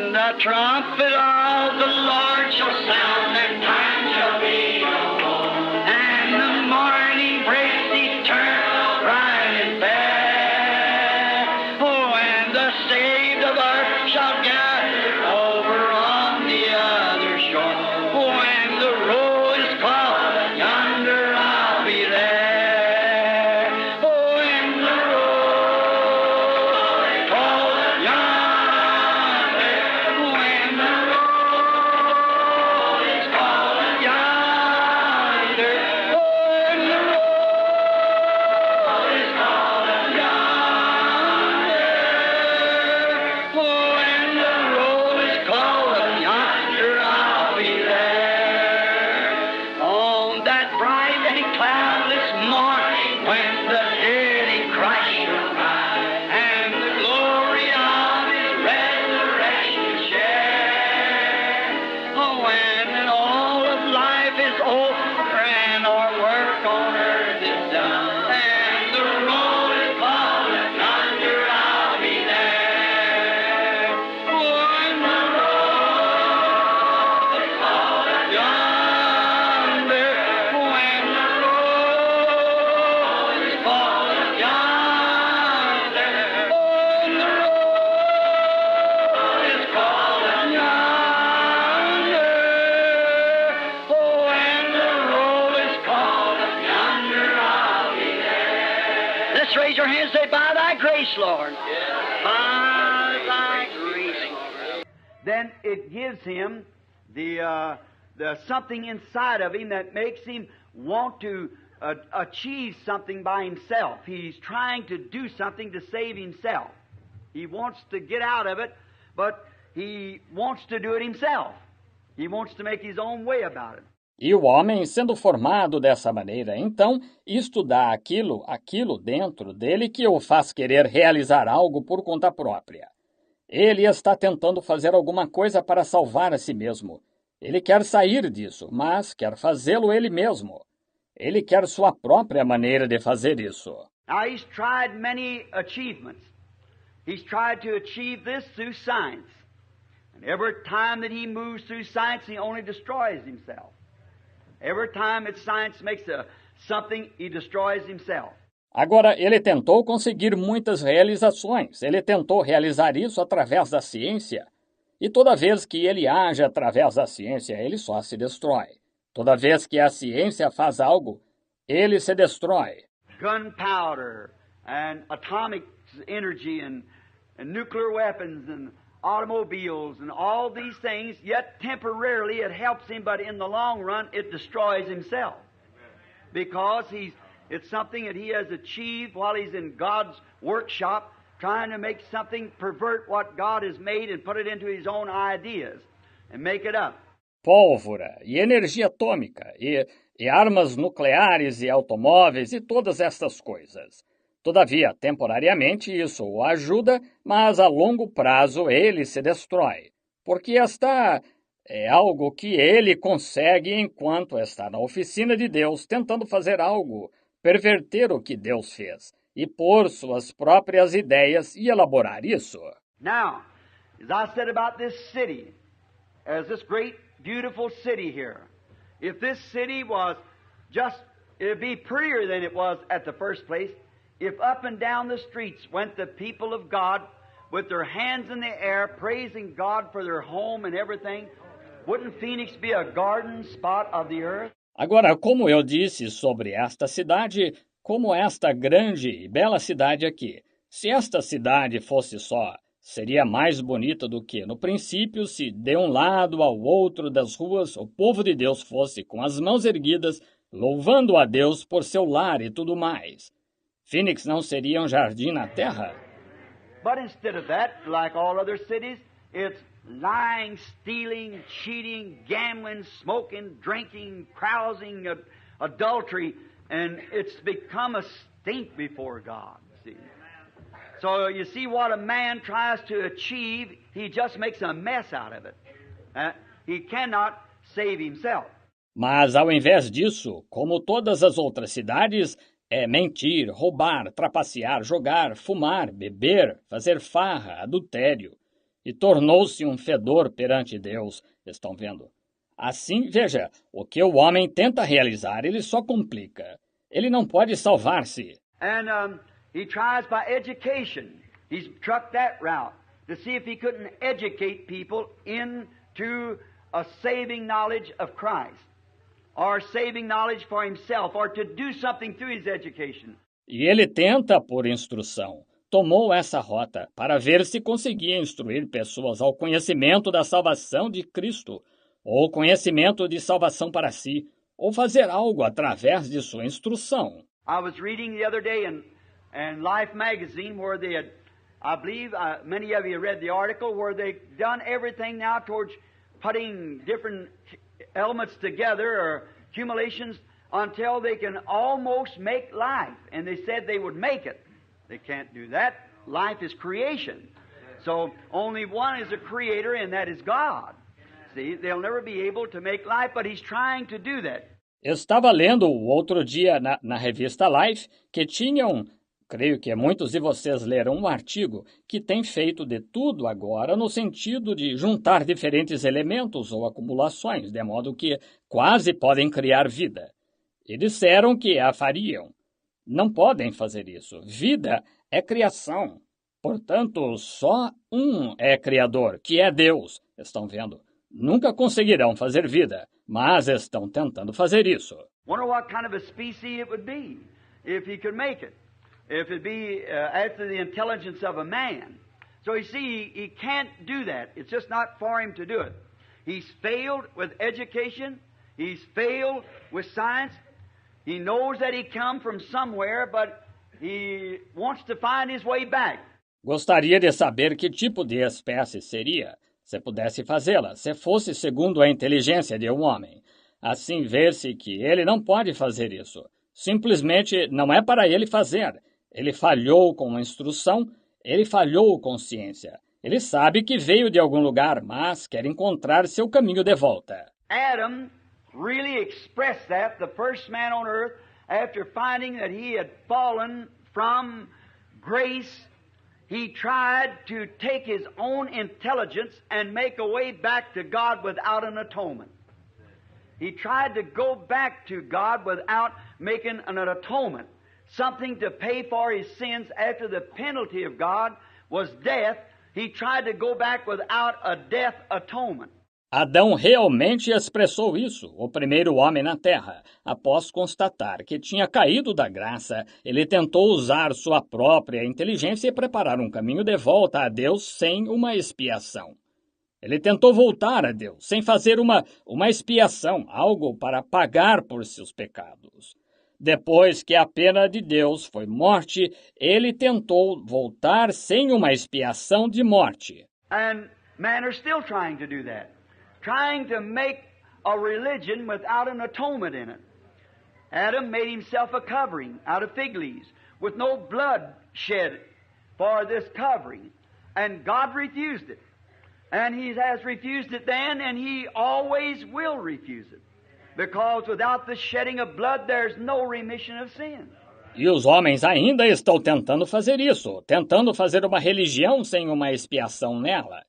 And the trumpet of the Lord shall sound, and time shall be no more. And the morning breaks eternal, bright and fair. Oh, and the saved of earth shall gather over on the other shore. When the roll is called, yonder I'll be there. Oh, when the roll is called, yonder. When the roll is called, yonder. Oh, when the roll is called, yonder. Oh, when the roll is called, yonder I'll be there. On that bright and cloudless morning, when the dead in Christ shall rise, and the glory of His resurrection share. Oh, when all of life is over and our work on earth is done, and the roll is called, yonder I'll be there. When the roll is called, yonder. When the roll is called, yonder. When the roll is called, yonder. Oh, when the roll is called, yonder I'll be there. Let's raise your hands and say, by thy grace, Lord. By thy grace, Lord. Then it gives him the something inside of him that makes him want to achieve something by himself. He's trying to do something to save himself. He wants to get out of it, but he wants to do it himself. He wants to make his own way about it. E o homem, sendo formado dessa maneira, então, isto dá aquilo dentro dele que o faz querer realizar algo por conta própria. Ele está tentando fazer alguma coisa para salvar a si mesmo. Ele quer sair disso, mas quer fazê-lo ele mesmo. Ele quer sua própria maneira de fazer isso. Now, he's tried many achievements. He's tried to achieve this through science. And every time that he moves through science, he only destroys himself. Every time that science makes something, he destroys himself. Agora, ele tentou conseguir muitas realizações. Ele tentou realizar isso através da ciência. E toda vez que ele age através da ciência, ele só se destrói. Toda vez que a ciência faz algo, ele se destrói. Gunpowder and atomic energy and nuclear weapons and automobiles and all these things, yet temporarily it helps him, but in the long run it destroys himself. Because it's something that he has achieved while he's in God's workshop, trying to make something pervert what God has made and put it into his own ideas and make it up. Pólvora e energia atômica e armas nucleares e automóveis e todas estas coisas. Todavia, temporariamente isso o ajuda, mas a longo prazo ele se destrói, porque esta é algo que ele consegue enquanto está na oficina de Deus, tentando fazer algo, perverter o que Deus fez e pôr suas próprias ideias e elaborar isso. Now, as I said about this city, as this great, beautiful city here, if this city was it'd be prettier than it was at the first place, if up and down the streets went the people of God with their hands in the air, praising God for their home and everything, wouldn't Phoenix be a garden spot of the earth? Agora, como eu disse sobre esta cidade, como esta grande e bela cidade aqui, se esta cidade fosse só, seria mais bonita do que, no princípio, se de um lado ao outro das ruas o povo de Deus fosse com as mãos erguidas, louvando a Deus por seu lar e tudo mais. Phoenix não seria um jardim na terra? But instead of that, like all other cities, it's lying, stealing, cheating, gambling, smoking, drinking, carousing, adultery, and it's become a stink before God, see. So you see what a man tries to achieve, he just makes a mess out of it. He cannot save himself. Mas ao invés disso, como todas as outras cidades, é mentir, roubar, trapacear, jogar, fumar, beber, fazer farra, adultério. e tornou-se um fedor perante Deus. Estão vendo? Assim, veja, o que o homem tenta realizar, ele só complica. Ele não pode salvar-se. And he tries by education. He's trucked that route to see if he couldn't educate people into a saving knowledge of Christ, or saving knowledge for himself, or to do something through his education. E ele tenta por instrução. Tomou essa rota para ver se conseguia instruir pessoas ao conhecimento da salvação de Cristo, ou conhecimento de salvação para si, ou fazer algo através de sua instrução. I was reading the other day in Life magazine where they had, I believe many of you read the article, where they've done everything now towards putting different elements together or accumulations until they can almost make life. And they said they would make it. They can't do that. Life is creation. So only one is a creator, and that is God. See, they'll never be able to make life, but He's trying to do that. Estava lendo outro dia na revista Life que tinham, creio que muitos de vocês leram um artigo que tem feito de tudo agora no sentido de juntar diferentes elementos ou acumulações, de modo que quase podem criar vida. E disseram que a fariam. Não podem fazer isso. Vida é criação. Portanto, só um é criador, que é Deus. Estão vendo? Nunca conseguirão fazer vida, mas estão tentando fazer isso. Wonder what kind of a species it would be if he could make it. If it be after the intelligence of a man. So you see, he can't do that. It's just not for him to do it. He's failed with education. He's failed with science. He knows that he come from somewhere, but he wants to find his way back. Gostaria de saber que tipo de espécie seria, se pudesse fazê-la, se fosse segundo a inteligência de um homem. Assim vê-se que ele não pode fazer isso. Simplesmente não é para ele fazer. Ele falhou com a instrução, ele falhou com ciência. Ele sabe que veio de algum lugar, mas quer encontrar seu caminho de volta. Adam really expressed that, the first man on earth, after finding that he had fallen from grace. He tried to take his own intelligence and make a way back to God without an atonement. He tried to go back to God without making an atonement, something to pay for his sins after the penalty of God was death. He tried to go back without a death atonement. Adão realmente expressou isso, o primeiro homem na Terra. Após constatar que tinha caído da graça, ele tentou usar sua própria inteligência e preparar um caminho de volta a Deus sem uma expiação. Ele tentou voltar a Deus sem fazer uma expiação, algo para pagar por seus pecados. Depois que a pena de Deus foi morte, ele tentou voltar sem uma expiação de morte. And men are still trying to do that. Trying to make a religion without an atonement in it. Adam made himself a covering out of fig leaves with no blood shed for this covering. And God refused it. And He has refused it then, and He always will refuse it. Because without the shedding of blood, there's no remission of sin. E os homens ainda estão tentando fazer isso, tentando fazer uma religião sem uma expiação nela.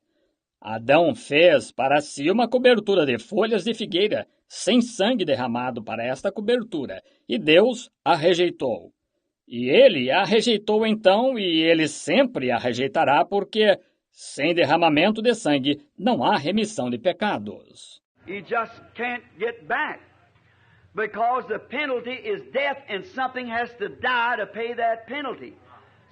Adão fez para si uma cobertura de folhas de figueira, sem sangue derramado para esta cobertura, e Deus a rejeitou. E ele a rejeitou então, e ele sempre a rejeitará, porque sem derramamento de sangue não há remissão de pecados. He just can't get back, because the penalty is death, and something has to die to pay that penalty.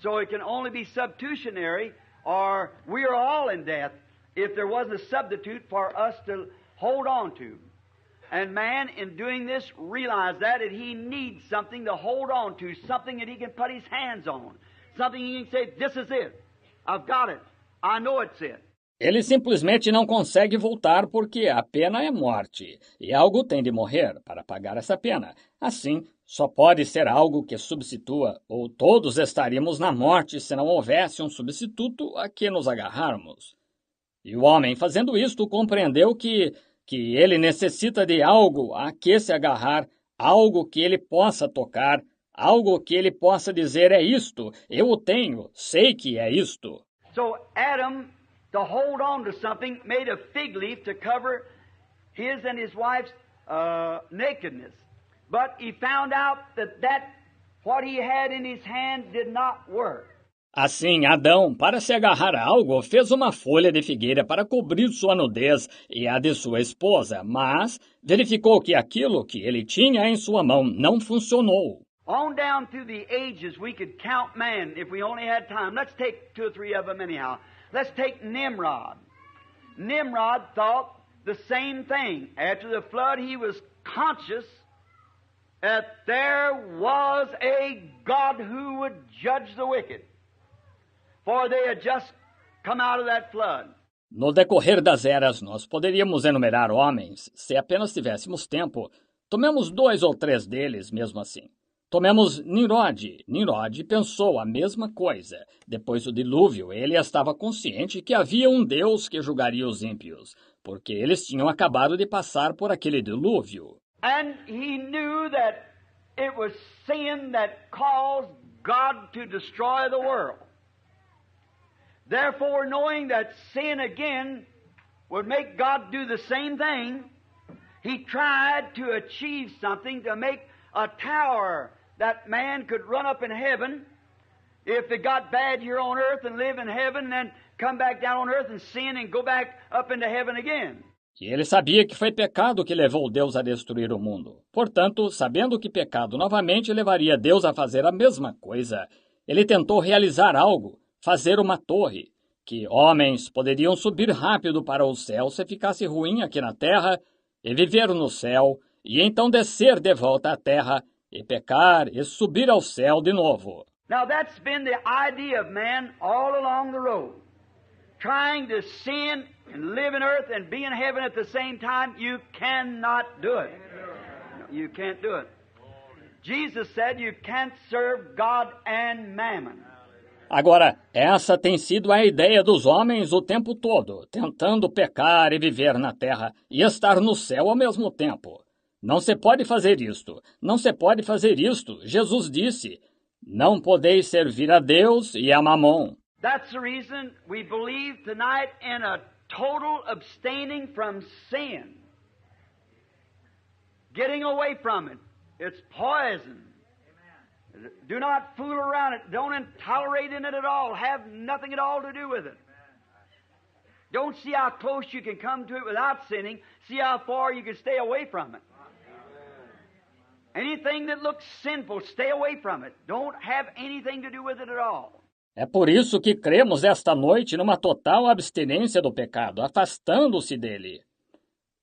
So it can only be substitutionary, or we are all in death, if there wasn't a substitute for us to hold on to. And man, in doing this, realized that he needs something to hold on to, something that he can put his hands on, something he can say, this is it, I've got it, I know it's it. Ele simplesmente não consegue voltar porque a pena é morte, e algo tem de morrer para pagar essa pena. Assim, só pode ser algo que substitua, ou todos estaríamos na morte se não houvesse um substituto a que nos agarrarmos. E o homem, fazendo isto, compreendeu que ele necessita de algo a que se agarrar, algo que ele possa tocar, algo que ele possa dizer, é isto, eu o tenho, sei que é isto. So Adam to hold on to something made of fig leaf to cover his and his wife's nakedness. But he found out that what he had in his hand did not work. Assim, Adão, para se agarrar a algo, fez uma folha de figueira para cobrir sua nudez e a de sua esposa, mas verificou que aquilo que ele tinha em sua mão não funcionou. On down through the ages, we could count man if we only had time. Let's take 2 or 3 of them anyhow. Let's take Nimrod. Nimrod thought the same thing. After the flood, he was conscious that there was a God who would judge the wicked. For they had just come out of that flood. No decorrer das eras, nós poderíamos enumerar homens, se apenas tivéssemos tempo. Tomemos 2 ou 3 deles, mesmo assim. Tomemos Nimrod. Nimrod pensou a mesma coisa. Depois do dilúvio, ele estava consciente que havia um Deus que julgaria os ímpios, porque eles tinham acabado de passar por aquele dilúvio. And he knew that it was sin that caused God to destroy the world. Therefore, knowing that sin again would make God do the same thing, he tried to achieve something to make a tower that man could run up in heaven if it got bad here on earth and live in heaven and then come back down on earth and sin and go back up into heaven again. E ele sabia que foi pecado que levou Deus a destruir o mundo. Portanto, sabendo que pecado novamente levaria Deus a fazer a mesma coisa, ele tentou realizar algo, fazer uma torre, que homens poderiam subir rápido para o céu se ficasse ruim aqui na terra, e viver no céu, e então descer de volta à terra, e pecar e subir ao céu de novo. Now that's been the idea of man all along the road. Trying to sin and live in earth and be in heaven at the same time, you cannot do it. You can't do it. Jesus said you can't serve God and mammon. Agora, essa tem sido a ideia dos homens o tempo todo, tentando pecar e viver na terra e estar no céu ao mesmo tempo. Não se pode fazer isto, não se pode fazer isto. Jesus disse, não podeis servir a Deus e a Mamon. That's the reason we believe tonight in a total abstaining from sin. Getting away from it. It's poison. Do not fool around it. Don't tolerate in it at all. Have nothing at all to do with it. Don't see how close you can come to it without sinning. See how far you can stay away from it. Anything that looks sinful, stay away from it. Don't have anything to do with it at all. É por isso que cremos esta noite numa total abstinência do pecado, afastando-se dele.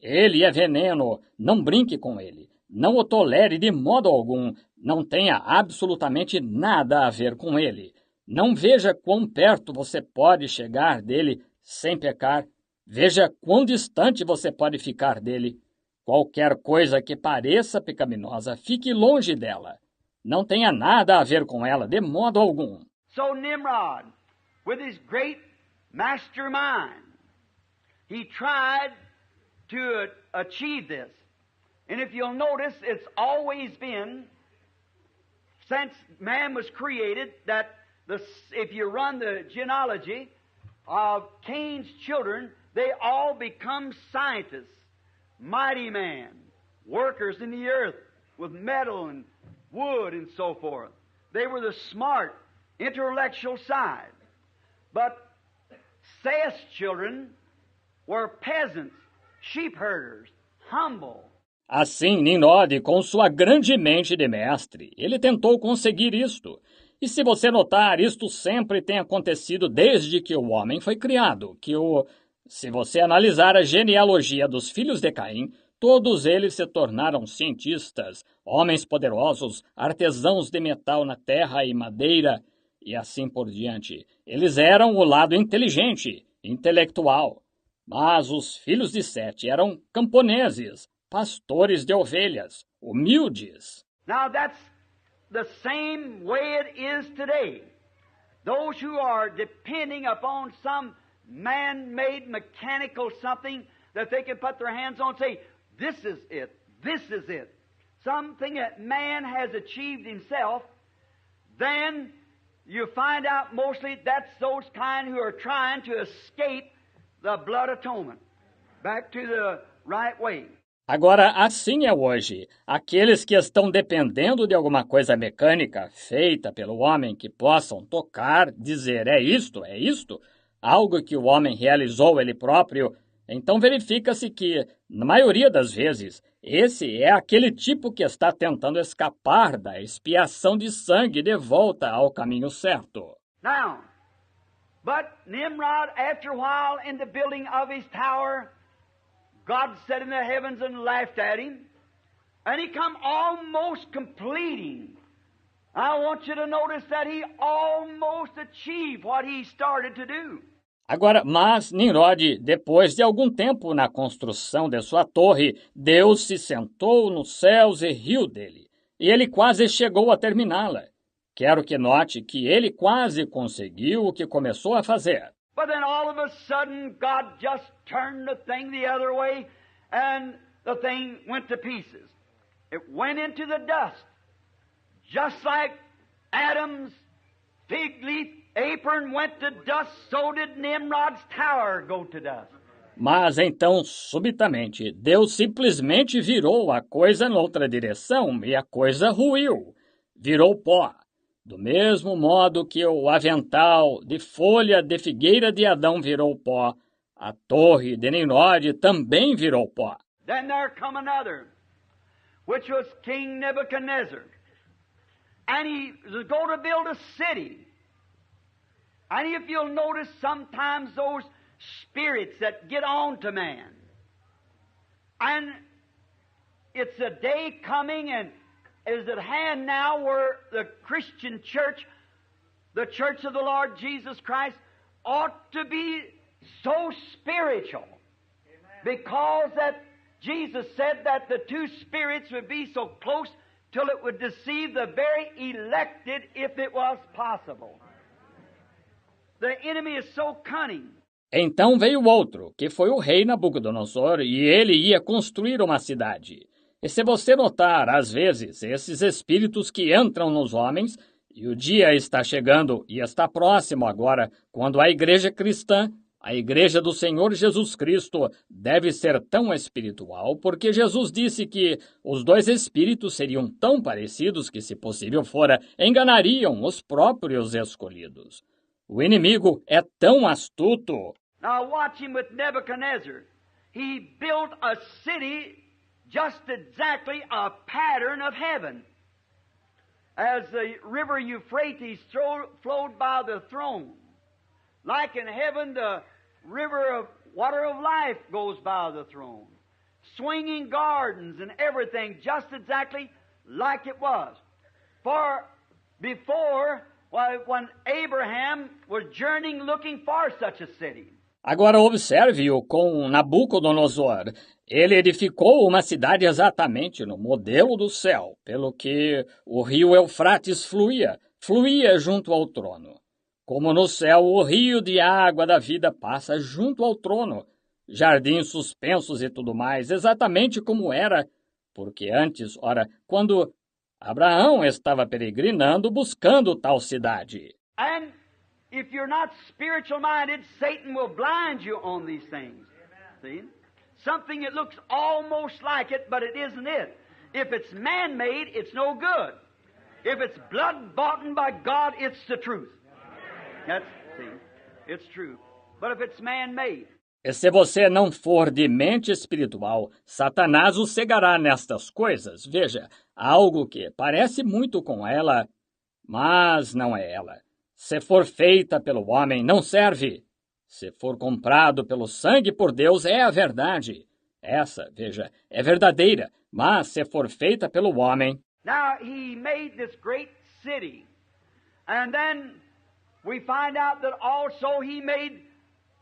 Ele é veneno, não brinque com ele. Não o tolere de modo algum, não tenha absolutamente nada a ver com ele. Não veja quão perto você pode chegar dele sem pecar. Veja quão distante você pode ficar dele. Qualquer coisa que pareça pecaminosa, fique longe dela. Não tenha nada a ver com ela de modo algum. So Nimrod, with his great mastermind, he tried to achieve this. And if you'll notice, it's always been, since man was created, that if you run the genealogy of Cain's children, they all become scientists, mighty men, workers in the earth with metal and wood and so forth. They were the smart, intellectual side. But Seth's children were peasants, sheep herders, humble. Assim, Nimrod, com sua grande mente de mestre, ele tentou conseguir isto. E se você notar, isto sempre tem acontecido desde que o homem foi criado, se você analisar a genealogia dos filhos de Caim, todos eles se tornaram cientistas, homens poderosos, artesãos de metal na terra e madeira, e assim por diante. Eles eram o lado inteligente, intelectual. Mas os filhos de Sete eram camponeses, pastores de ovelhas, humildes. Now that's the same way it is today. Those who are depending upon some man-made mechanical something that they can put their hands on and say, this is it, this is it. Something that man has achieved himself, then you find out mostly that's those kind who are trying to escape the blood atonement back to the right way. Agora, assim é hoje. Aqueles que estão dependendo de alguma coisa mecânica feita pelo homem que possam tocar, dizer é isto, algo que o homem realizou ele próprio, então verifica-se que, na maioria das vezes, esse é aquele tipo que está tentando escapar da expiação de sangue de volta ao caminho certo. Now, but Nimrod, after a while in the building of his tower, God sat in the heavens and laughed at him, and he come almost completing. I want you to notice that he almost achieved what he started to do. Agora, mas Nimrod, depois de algum tempo na construção de sua torre, Deus se sentou nos céus e riu dele, e ele quase chegou a terminá-la. Quero que note que ele quase conseguiu o que começou a fazer. But then all of a sudden, God just turned the thing the other way, and the thing went to pieces. It went into the dust. Just like Adam's fig leaf apron went to dust, so did Nimrod's tower go to dust. Mas então, subitamente, Deus simplesmente virou a coisa noutra direção e a coisa ruiu. Virou pó. Do mesmo modo que o avental de folha de figueira de Adão virou pó, a torre de Nimrod também virou pó. Then there come another, which was King Nebuchadnezzar. And he was going to build a city. And if you'll notice, sometimes those spirits that get on to man. And it's a day coming and is at hand now where the Christian church, the church of the Lord Jesus Christ, ought to be so spiritual. Because that Jesus said that the two spirits would be so close till it would deceive the very elected if it was possible. The enemy is so cunning. Então veio outro, que foi o rei Nabucodonosor, e ele ia construir uma cidade. E se você notar, às vezes, esses espíritos que entram nos homens, e o dia está chegando e está próximo agora, quando a igreja cristã, a igreja do Senhor Jesus Cristo, deve ser tão espiritual, porque Jesus disse que os dois espíritos seriam tão parecidos que, se possível fora, enganariam os próprios escolhidos. O inimigo é tão astuto. Now watch him with Nebuchadnezzar. He built a city just exactly a pattern of heaven. As the river Euphrates flowed by the throne. Like in heaven, the river of water of life goes by the throne. Swinging gardens and everything just exactly like it was. For before, when Abraham was journeying looking for such a city. Agora observe-o com Nabucodonosor. Ele edificou uma cidade exatamente no modelo do céu, pelo que o rio Eufrates fluía junto ao trono. Como no céu, o rio de água da vida passa junto ao trono, jardins suspensos e tudo mais, exatamente como era, porque antes, quando Abraão estava peregrinando buscando tal cidade. And if you're not spiritual-minded, Satan will blind you on these things. See? Something that looks almost like it, but it isn't it. If it's man-made, it's no good. If it's blood-bought by God, it's the truth. It's true. But if it's man-made. E se você não for de mente espiritual, Satanás o cegará nestas coisas. Veja, algo que parece muito com ela, mas não é ela. Se for feita pelo homem, não serve. Se for comprado pelo sangue por Deus, é a verdade. Essa, veja, é verdadeira, mas se for feita pelo homem... Now, he made this great city. And then we find out that also he made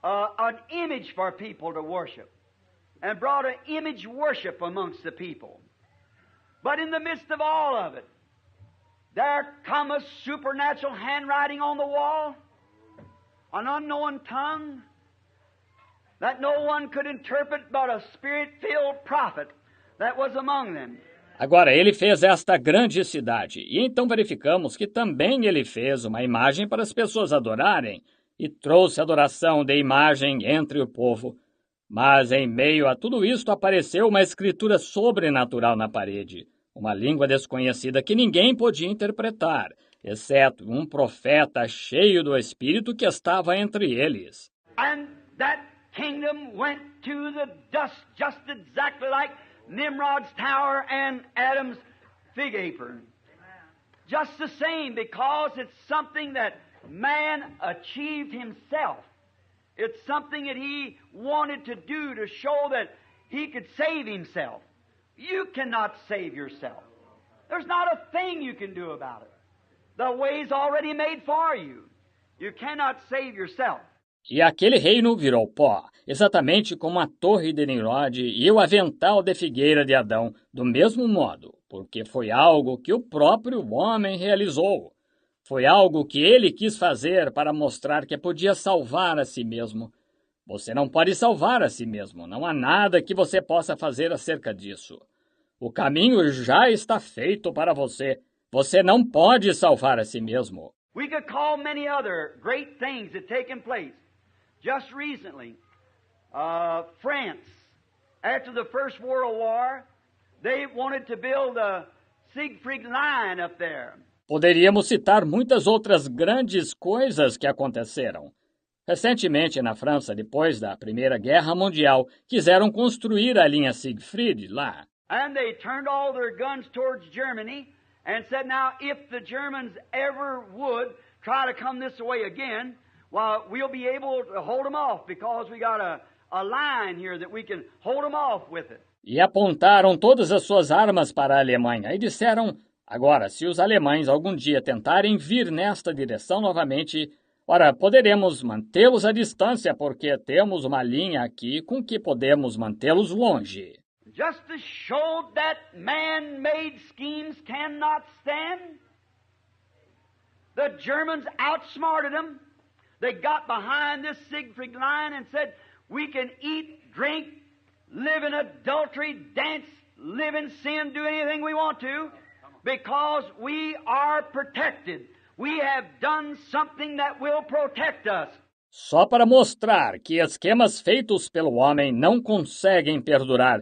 an image for people to worship. And brought an image worship amongst the people. But in the midst of all of it, there come a supernatural handwriting on the wall, an unknown tongue that no one could interpret but a spirit-filled prophet that was among them. Agora, ele fez esta grande cidade, e então verificamos que também ele fez uma imagem para as pessoas adorarem, e trouxe adoração de imagem entre o povo. Mas em meio a tudo isto apareceu uma escritura sobrenatural na parede, uma língua desconhecida que ninguém podia interpretar, exceto um profeta cheio do Espírito que estava entre eles. And that kingdom went to the dust just exactly like Nimrod's tower and Adam's fig apron. Just the same, because it's something that man achieved himself. It's something that he wanted to do to show that he could save himself. You cannot save yourself. There's not a thing you can do about it. The way's already made for you. You cannot save yourself. E aquele reino virou pó, exatamente como a torre de Nimrod e o avental de figueira de Adão, do mesmo modo, porque foi algo que o próprio homem realizou. Foi algo que ele quis fazer para mostrar que podia salvar a si mesmo. Você não pode salvar a si mesmo, não há nada que você possa fazer acerca disso. O caminho já está feito para você. Você não pode salvar a si mesmo. We could call many other great things that taken place. Just recently, France, after the First World War, they wanted to build a Siegfried Line up there. Poderíamos citar muitas outras grandes coisas que aconteceram. Recentemente, na França, depois da Primeira Guerra Mundial, quiseram construir a linha Siegfried lá. And they turned all their guns towards Germany and said, now, if the Germans ever would try to come this way again, well, we'll be able to hold them off because we got a line here that we can hold them off with it. E apontaram todas as suas armas para a Alemanha e disseram, agora, se os alemães algum dia tentarem vir nesta direção novamente, ora, poderemos mantê-los à distância porque temos uma linha aqui com que podemos mantê-los longe. Just to show that man-made schemes cannot stand, the Germans outsmarted them. They got behind this Siegfried Line and said, we can eat, drink, live in adultery, dance, live in sin, do anything we want to, because we are protected. We have done something that will protect us. Só para mostrar que esquemas feitos pelo homem não conseguem perdurar,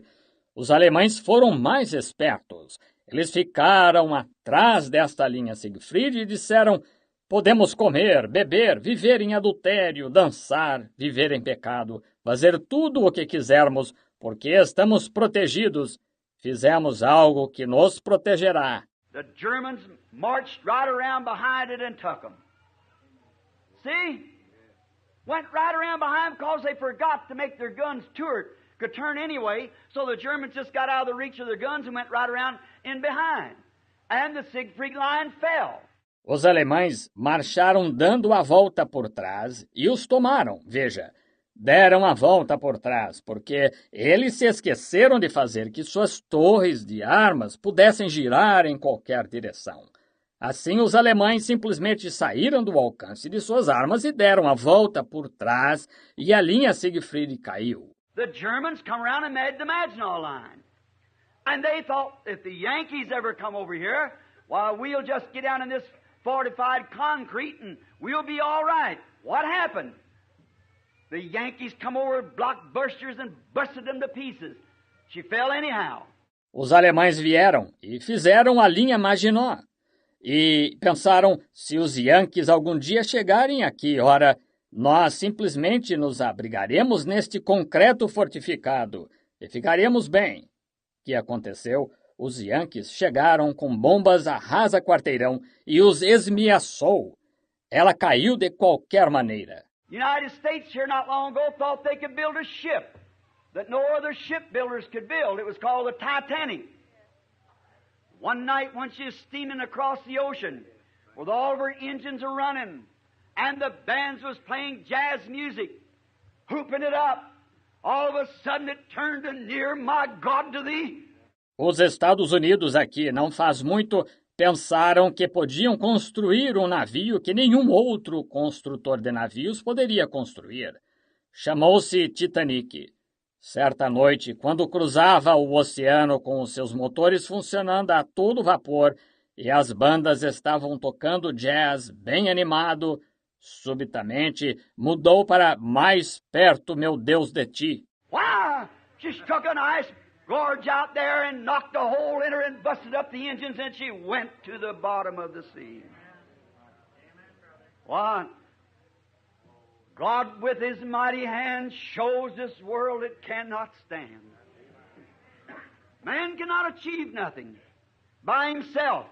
os alemães foram mais espertos. Eles ficaram atrás desta linha Siegfried e disseram, podemos comer, beber, viver em adultério, dançar, viver em pecado, fazer tudo o que quisermos, porque estamos protegidos. Fizemos algo que nos protegerá. The Germans marched right around behind it and took them. See? Went right around behind because they forgot to make their guns could turn anyway, so the Germans just got out of the reach of their guns and went right around in behind. And the Siegfried Line fell. Os alemães marcharam dando a volta por trás e os tomaram, veja. Deram a volta por trás, porque eles se esqueceram de fazer que suas torres de armas pudessem girar em qualquer direção. Assim, os alemães simplesmente saíram do alcance de suas armas e deram a volta por trás, e a linha Siegfried caiu. The Germans come around and made the Maginot Line. And they thought, if the Yankees ever come over here, well, we'll just get down in this fortified concrete and we'll be all right. What happened? The Yankees come over with blockbusters and busted them to pieces. She fell anyhow. Os alemães vieram e fizeram a linha Maginot. E pensaram, se os Yankees algum dia chegarem aqui, ora, nós simplesmente nos abrigaremos neste concreto fortificado e ficaremos bem. O que aconteceu? Os Yankees chegaram com bombas arrasa-quarteirão e os esmiaçou. Ela caiu de qualquer maneira. The United States here not long ago thought they could build a ship that no other shipbuilders could build. It was called the Titanic. One night when she was steaming across the ocean with all of her engines are running and the bands was playing jazz music, hooping it up, all of a sudden it turned to near my God to thee. Os Estados Unidos aqui não faz muito pensaram que podiam construir um navio que nenhum outro construtor de navios poderia construir. Chamou-se Titanic. Certa noite, quando cruzava o oceano com os seus motores funcionando a todo vapor e as bandas estavam tocando jazz bem animado, Subitamente mudou para mais perto, meu Deus, de ti. Why? She struck an ice gorge out there and knocked a hole in her and busted up the engines, and she went to the bottom of the sea. What? God with His mighty hand shows this world it cannot stand. Man cannot achieve nothing by himself.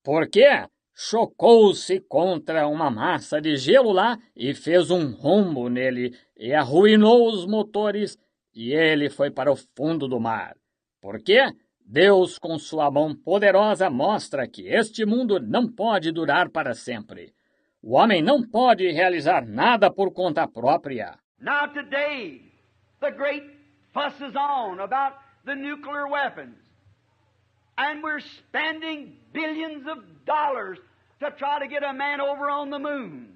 Por quê? Chocou-se contra uma massa de gelo lá e fez um rombo nele e arruinou os motores e ele foi para o fundo do mar. Por quê? Deus, com sua mão poderosa, mostra que este mundo não pode durar para sempre. O homem não pode realizar nada por conta própria. Now today, the great fuss is on about the nuclear weapons. And we're spending billions of dollars to try to get a man over on the moon.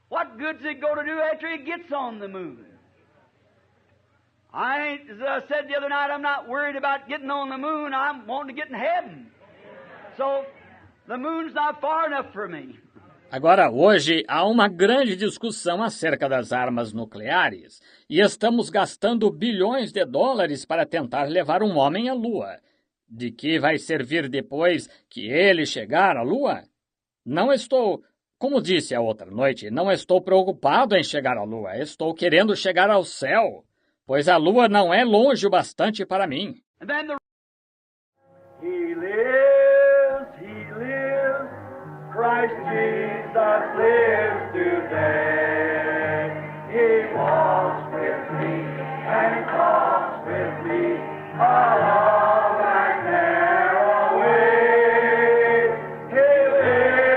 What good's it going to do after he gets on the moon? As I said the other night, I'm not worried about getting on the moon. I'm wanting to get in heaven. So the moon's not far enough for me. Agora, hoje, há uma grande discussão acerca das armas nucleares e estamos gastando bilhões de dólares para tentar levar um homem à Lua. De que vai servir depois que ele chegar à Lua? Não estou, como disse a outra noite, não estou preocupado em chegar à Lua. Estou querendo chegar ao céu, pois a Lua não é longe o bastante para mim. He lives, Christ Jesus lives today. He walks with me and talks with me along that narrow way. He lives,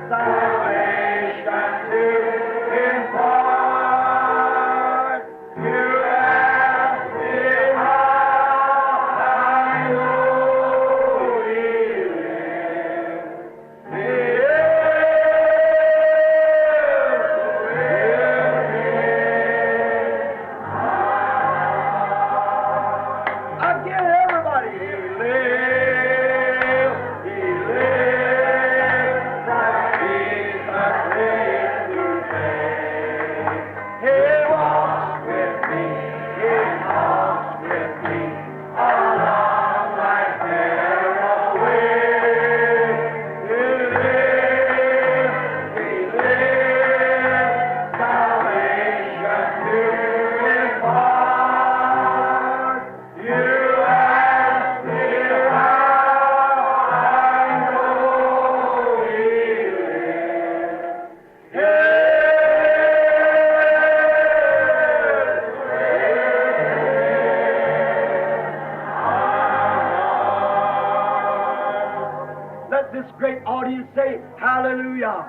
salvation to impart. You ask me how I know He lives. Again, everybody. He lives, Christ Jesus lives today. He walks with me, He talks with me along that narrow way. He lives, salvation to impart. You ask me how I know He lives. Let this great audience say, hallelujah.